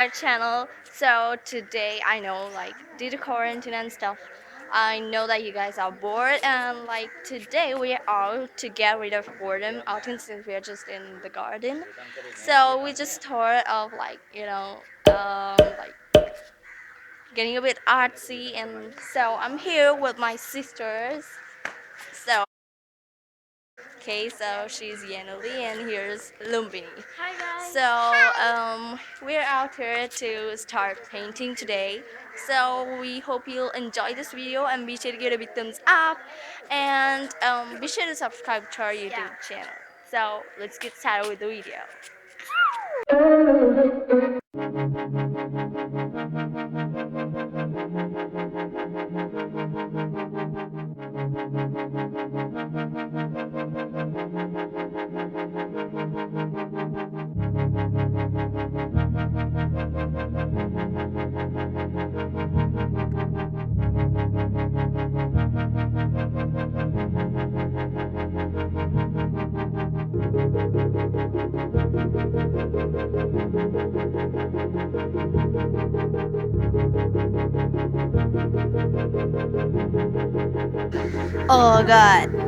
our channel. So today I know due to quarantine and stuff, I know that you guys are bored and today we are out to get rid of boredom. I think since we are just in the garden, so we just thought of getting a bit artsy, and so I'm here with my sisters. So okay, so she's Yaneli and here's Lumbini. Hi guys. So we're out here to start painting today. So we hope you'll enjoy this video and be sure to give it a big thumbs up and be sure to subscribe to our YouTube channel. So let's get started with the video. Oh God.